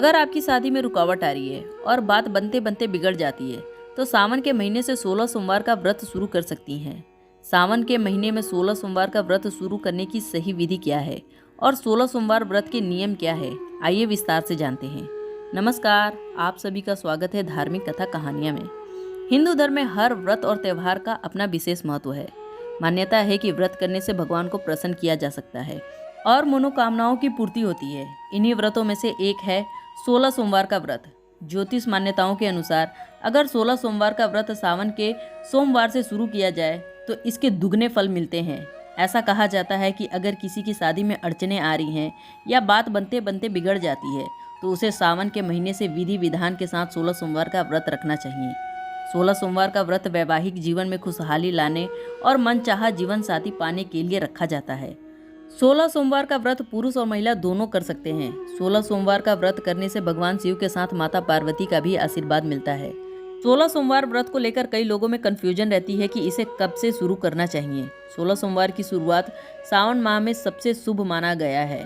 अगर आपकी शादी में रुकावट आ रही है और बात बनते बनते बिगड़ जाती है तो सावन के महीने से 16 सोमवार का व्रत शुरू कर सकती हैं। सावन के महीने में 16 सोमवार का व्रत शुरू करने की सही विधि क्या है और 16 सोमवार व्रत के नियम क्या है, आइए विस्तार से जानते हैं। नमस्कार, आप सभी का स्वागत है धार्मिक कथा कहानियाँ में। हिंदू धर्म में हर व्रत और त्यौहार का अपना विशेष महत्व है। मान्यता है कि व्रत करने से भगवान को प्रसन्न किया जा सकता है और मनोकामनाओं की पूर्ति होती है। इन्हीं व्रतों में से एक है 16 सोमवार का व्रत। ज्योतिष मान्यताओं के अनुसार अगर 16 सोमवार का व्रत सावन के सोमवार से शुरू किया जाए तो इसके दुगने फल मिलते हैं। ऐसा कहा जाता है कि अगर किसी की शादी में अड़चनें आ रही हैं या बात बनते बनते बिगड़ जाती है तो उसे सावन के महीने से विधि विधान के साथ 16 सोमवार का व्रत रखना चाहिए। 16 सोमवार का व्रत वैवाहिक जीवन में खुशहाली लाने और मनचाहा जीवन साथी पाने के लिए रखा जाता है। 16 सोमवार का व्रत पुरुष और महिला दोनों कर सकते हैं। 16 सोमवार का व्रत करने से भगवान शिव के साथ माता पार्वती का भी आशीर्वाद मिलता है। 16 सोमवार व्रत को लेकर कई लोगों में कंफ्यूजन रहती है कि इसे कब से शुरू करना चाहिए। 16 सोमवार की शुरुआत सावन माह में सबसे शुभ माना गया है।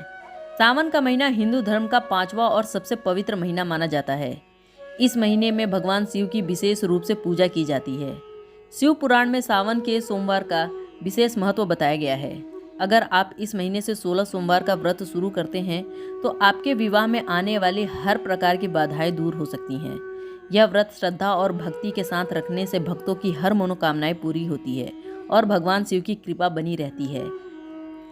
सावन का महीना हिंदू धर्म का 5वां और सबसे पवित्र महीना माना जाता है। इस महीने में भगवान शिव की विशेष रूप से पूजा की जाती है। शिव पुराण में सावन के सोमवार का विशेष महत्व बताया गया है। अगर आप इस महीने से 16 सोमवार का व्रत शुरू करते हैं तो आपके विवाह में आने वाली हर प्रकार की बाधाएं दूर हो सकती हैं। यह व्रत श्रद्धा और भक्ति के साथ रखने से भक्तों की हर मनोकामनाएं पूरी होती है और भगवान शिव की कृपा बनी रहती है।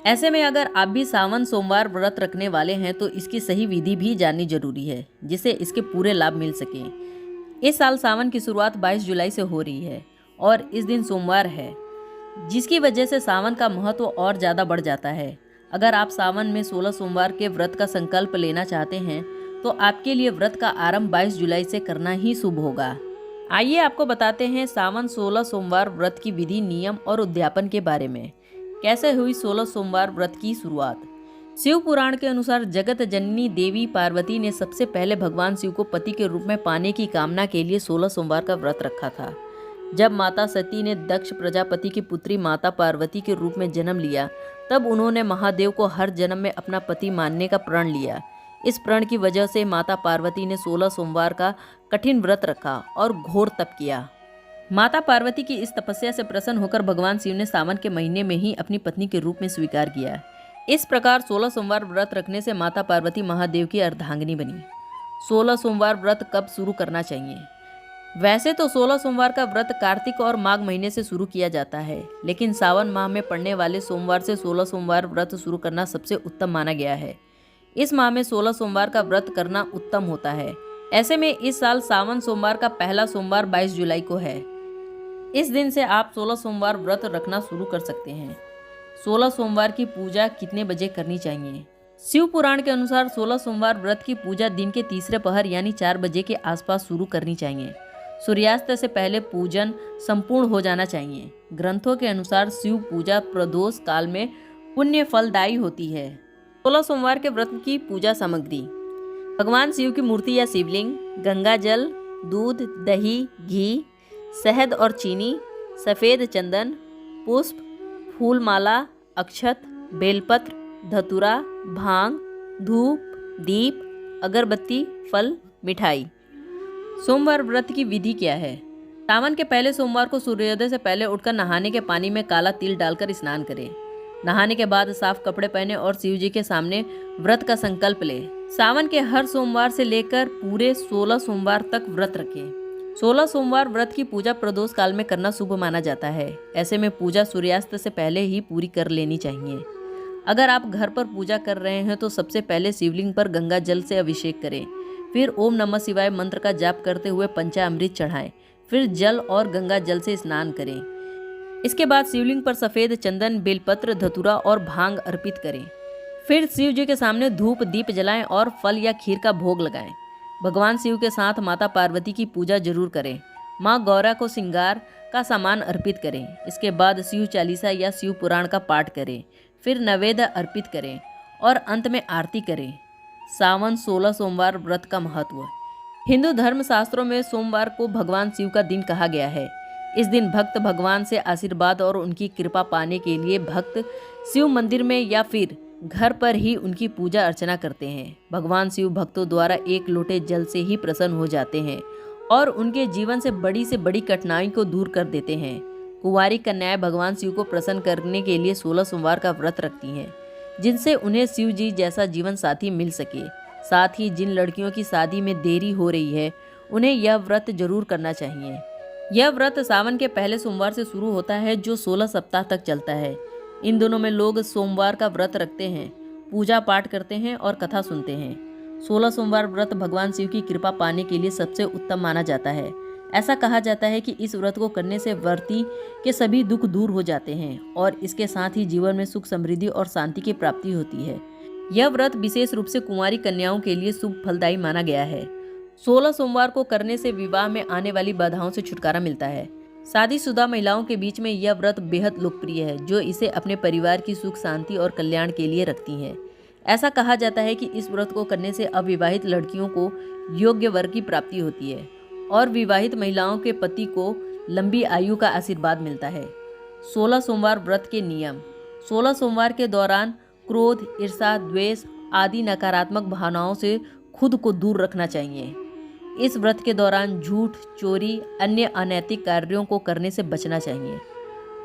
ऐसे में अगर आप भी सावन सोमवार व्रत रखने वाले हैं तो इसकी सही विधि भी जाननी जरूरी है जिससे इसके पूरे लाभ मिल सकें। इस साल सावन की शुरुआत 22 जुलाई से हो रही है और इस दिन सोमवार है, जिसकी वजह से सावन का महत्व और ज़्यादा बढ़ जाता है। अगर आप सावन में 16 सोमवार के व्रत का संकल्प लेना चाहते हैं तो आपके लिए व्रत का आरंभ 22 जुलाई से करना ही शुभ होगा। आइए आपको बताते हैं सावन 16 सोमवार व्रत की विधि, नियम और उद्यापन के बारे में। कैसे हुई 16 सोमवार व्रत की शुरुआत। शिव पुराण के अनुसार जगत जननी देवी पार्वती ने सबसे पहले भगवान शिव को पति के रूप में पाने की कामना के लिए 16 सोमवार का व्रत रखा था। जब माता सती ने दक्ष प्रजापति की पुत्री माता पार्वती के रूप में जन्म लिया तब उन्होंने महादेव को हर जन्म में अपना पति मानने का प्रण लिया। इस प्रण की वजह से माता पार्वती ने 16 सोमवार का कठिन व्रत रखा और घोर तप किया। माता पार्वती की इस तपस्या से प्रसन्न होकर भगवान शिव ने सावन के महीने में ही अपनी पत्नी के रूप में स्वीकार किया। इस प्रकार 16 सोमवार व्रत रखने से माता पार्वती महादेव की अर्धांगिनी बनी। 16 सोमवार व्रत कब शुरू करना चाहिए। वैसे तो 16 सोमवार का व्रत कार्तिक और माघ महीने से शुरू किया जाता है, लेकिन सावन माह में पड़ने वाले सोमवार से 16 सोमवार व्रत शुरू करना सबसे उत्तम माना गया है। इस माह में 16 सोमवार का व्रत करना उत्तम होता है। ऐसे में इस साल सावन सोमवार का पहला सोमवार 22 जुलाई को है। इस दिन से आप 16 सोमवार व्रत रखना शुरू कर सकते हैं। 16 सोमवार की पूजा कितने बजे करनी चाहिए। शिव पुराण के अनुसार 16 सोमवार व्रत की पूजा दिन के तीसरे पहर यानी 4 बजे के आसपास शुरू करनी चाहिए। सूर्यास्त से पहले पूजन संपूर्ण हो जाना चाहिए। ग्रंथों के अनुसार शिव पूजा प्रदोष काल में पुण्य फलदायी होती है। 16 सोमवार के व्रत की पूजा सामग्री। भगवान शिव की मूर्ति या शिवलिंग, गंगा जल, दूध, दही, घी, शहद और चीनी, सफ़ेद चंदन, पुष्प, फूल माला, अक्षत, बेलपत्र, धतूरा, भांग, धूप, दीप, अगरबत्ती, फल, मिठाई। सोमवार व्रत की विधि क्या है। सावन के पहले सोमवार को सूर्योदय से पहले उठकर नहाने के पानी में काला तिल डालकर स्नान करें। नहाने के बाद साफ कपड़े पहने और शिव जी के सामने व्रत का संकल्प लें। सावन के हर सोमवार से लेकर पूरे 16 सोमवार तक व्रत रखें। 16 सोमवार व्रत की पूजा प्रदोष काल में करना शुभ माना जाता है। ऐसे में पूजा सूर्यास्त से पहले ही पूरी कर लेनी चाहिए। अगर आप घर पर पूजा कर रहे हैं तो सबसे पहले शिवलिंग पर गंगा जल से अभिषेक करें। फिर ओम नमः शिवाय मंत्र का जाप करते हुए पंचामृत चढ़ाएं। फिर जल और गंगा जल से स्नान करें। इसके बाद शिवलिंग पर सफ़ेद चंदन, बेलपत्र, धतूरा और भांग अर्पित करें। फिर शिव जी के सामने धूप दीप जलाएं और फल या खीर का भोग लगाएं। भगवान शिव के साथ माता पार्वती की पूजा जरूर करें। माँ गौरा को श्रृंगार का सामान अर्पित करें। इसके बाद शिव चालीसा या शिव पुराण का पाठ करें। फिर नैवेद्य अर्पित करें और अंत में आरती करें। सावन 16 सोमवार व्रत का महत्व। हिंदू धर्म शास्त्रों में सोमवार को भगवान शिव का दिन कहा गया है। इस दिन भक्त भगवान से आशीर्वाद और उनकी कृपा पाने के लिए भक्त शिव मंदिर में या फिर घर पर ही उनकी पूजा अर्चना करते हैं। भगवान शिव भक्तों द्वारा एक लोटे जल से ही प्रसन्न हो जाते हैं और उनके जीवन से बड़ी कठिनाई को दूर कर देते हैं। कुंवारी कन्याएं भगवान शिव को प्रसन्न करने के लिए 16 सोमवार का व्रत रखती हैं, जिनसे उन्हें शिव जी जैसा जीवन साथी मिल सके। साथ ही जिन लड़कियों की शादी में देरी हो रही है, उन्हें यह व्रत जरूर करना चाहिए। यह व्रत सावन के पहले सोमवार से शुरू होता है, जो 16 सप्ताह तक चलता है। इन दिनों में लोग सोमवार का व्रत रखते हैं, पूजा पाठ करते हैं और कथा सुनते हैं। 16 सोमवार व्रत भगवान शिव की कृपा पाने के लिए सबसे उत्तम माना जाता है। ऐसा कहा जाता है कि इस व्रत को करने से व्रती के सभी दुख दूर हो जाते हैं और इसके साथ ही जीवन में सुख, समृद्धि और शांति की प्राप्ति होती है। यह व्रत विशेष रूप से कुंवारी कन्याओं के लिए शुभ फलदायी माना गया है। 16 सोमवार को करने से विवाह में आने वाली बाधाओं से छुटकारा मिलता है। शादीशुदा महिलाओं के बीच में यह व्रत बेहद लोकप्रिय है, जो इसे अपने परिवार की सुख, शांति और कल्याण के लिए रखती हैं। ऐसा कहा जाता है कि इस व्रत को करने से अविवाहित लड़कियों को योग्य वर की प्राप्ति होती है और विवाहित महिलाओं के पति को लंबी आयु का आशीर्वाद मिलता है। 16 सोमवार व्रत के नियम। 16 सोमवार के दौरान क्रोध, ईर्ष्या, द्वेष आदि नकारात्मक भावनाओं से खुद को दूर रखना चाहिए। इस व्रत के दौरान झूठ, चोरी, अन्य अनैतिक कार्यों को करने से बचना चाहिए।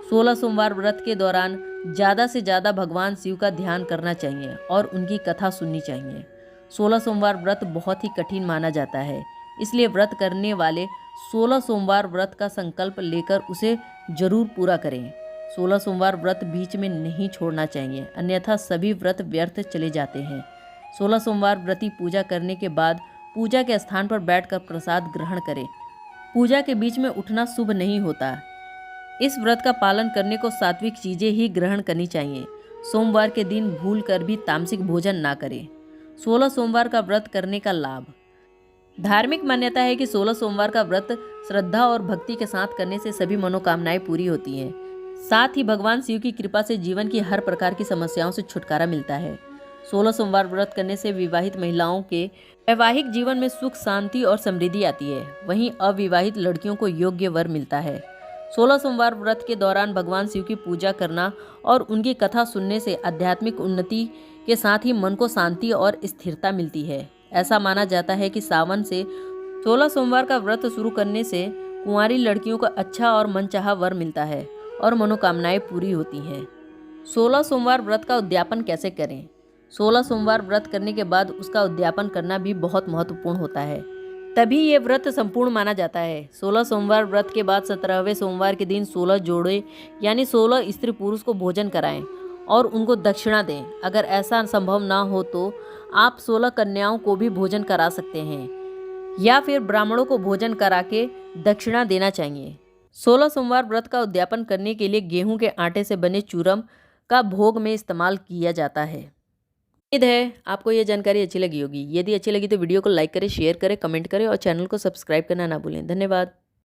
16 सोमवार व्रत के दौरान ज़्यादा से ज़्यादा भगवान शिव का ध्यान करना चाहिए और उनकी कथा सुननी चाहिए। 16 सोमवार व्रत बहुत ही कठिन माना जाता है, इसलिए व्रत करने वाले 16 सोमवार व्रत का संकल्प लेकर उसे जरूर पूरा करें। 16 सोमवार व्रत बीच में नहीं छोड़ना चाहिए, अन्यथा सभी व्रत व्यर्थ चले जाते हैं। 16 सोमवार व्रती पूजा करने के बाद पूजा के स्थान पर बैठकर प्रसाद ग्रहण करें। पूजा के बीच में उठना शुभ नहीं होता। इस व्रत का पालन करने को सात्विक चीजें ही ग्रहण करनी चाहिए। सोमवार के दिन भूल कर भी तामसिक भोजन ना करें। 16 सोमवार का व्रत करने का लाभ। धार्मिक मान्यता है कि 16 सोमवार का व्रत श्रद्धा और भक्ति के साथ करने से सभी मनोकामनाएं पूरी होती हैं। साथ ही भगवान शिव की कृपा से जीवन की हर प्रकार की समस्याओं से छुटकारा मिलता है। 16 सोमवार व्रत करने से विवाहित महिलाओं के वैवाहिक जीवन में सुख, शांति और समृद्धि आती है। वहीं अविवाहित लड़कियों को योग्य वर मिलता है। 16 सोमवार व्रत के दौरान भगवान शिव की पूजा करना और उनकी कथा सुनने से आध्यात्मिक उन्नति के साथ ही मन को शांति और स्थिरता मिलती है। ऐसा माना जाता है कि सावन से 16 सोमवार का व्रत शुरू करने से कुंवारी लड़कियों को अच्छा और मनचाहा वर मिलता है और मनोकामनाएं पूरी होती हैं। 16 सोमवार व्रत का उद्यापन कैसे करें? 16 सोमवार व्रत करने के बाद उसका उद्यापन करना भी बहुत महत्वपूर्ण होता है, तभी ये व्रत संपूर्ण माना जाता है। 16 सोमवार व्रत के बाद 17वें सोमवार के दिन 16 जोड़े यानी 16 स्त्री पुरुष को भोजन कराएं और उनको दक्षिणा दें। अगर ऐसा संभव ना हो तो आप 16 कन्याओं को भी भोजन करा सकते हैं या फिर ब्राह्मणों को भोजन करा के दक्षिणा देना चाहिए। 16 सोमवार व्रत का उद्यापन करने के लिए गेहूं के आटे से बने चूरम का भोग में इस्तेमाल किया जाता है। उम्मीद है आपको ये जानकारी अच्छी लगी होगी। यदि अच्छी लगी तो वीडियो को लाइक करें, शेयर करें, कमेंट करें और चैनल को सब्सक्राइब करना ना भूलें। धन्यवाद।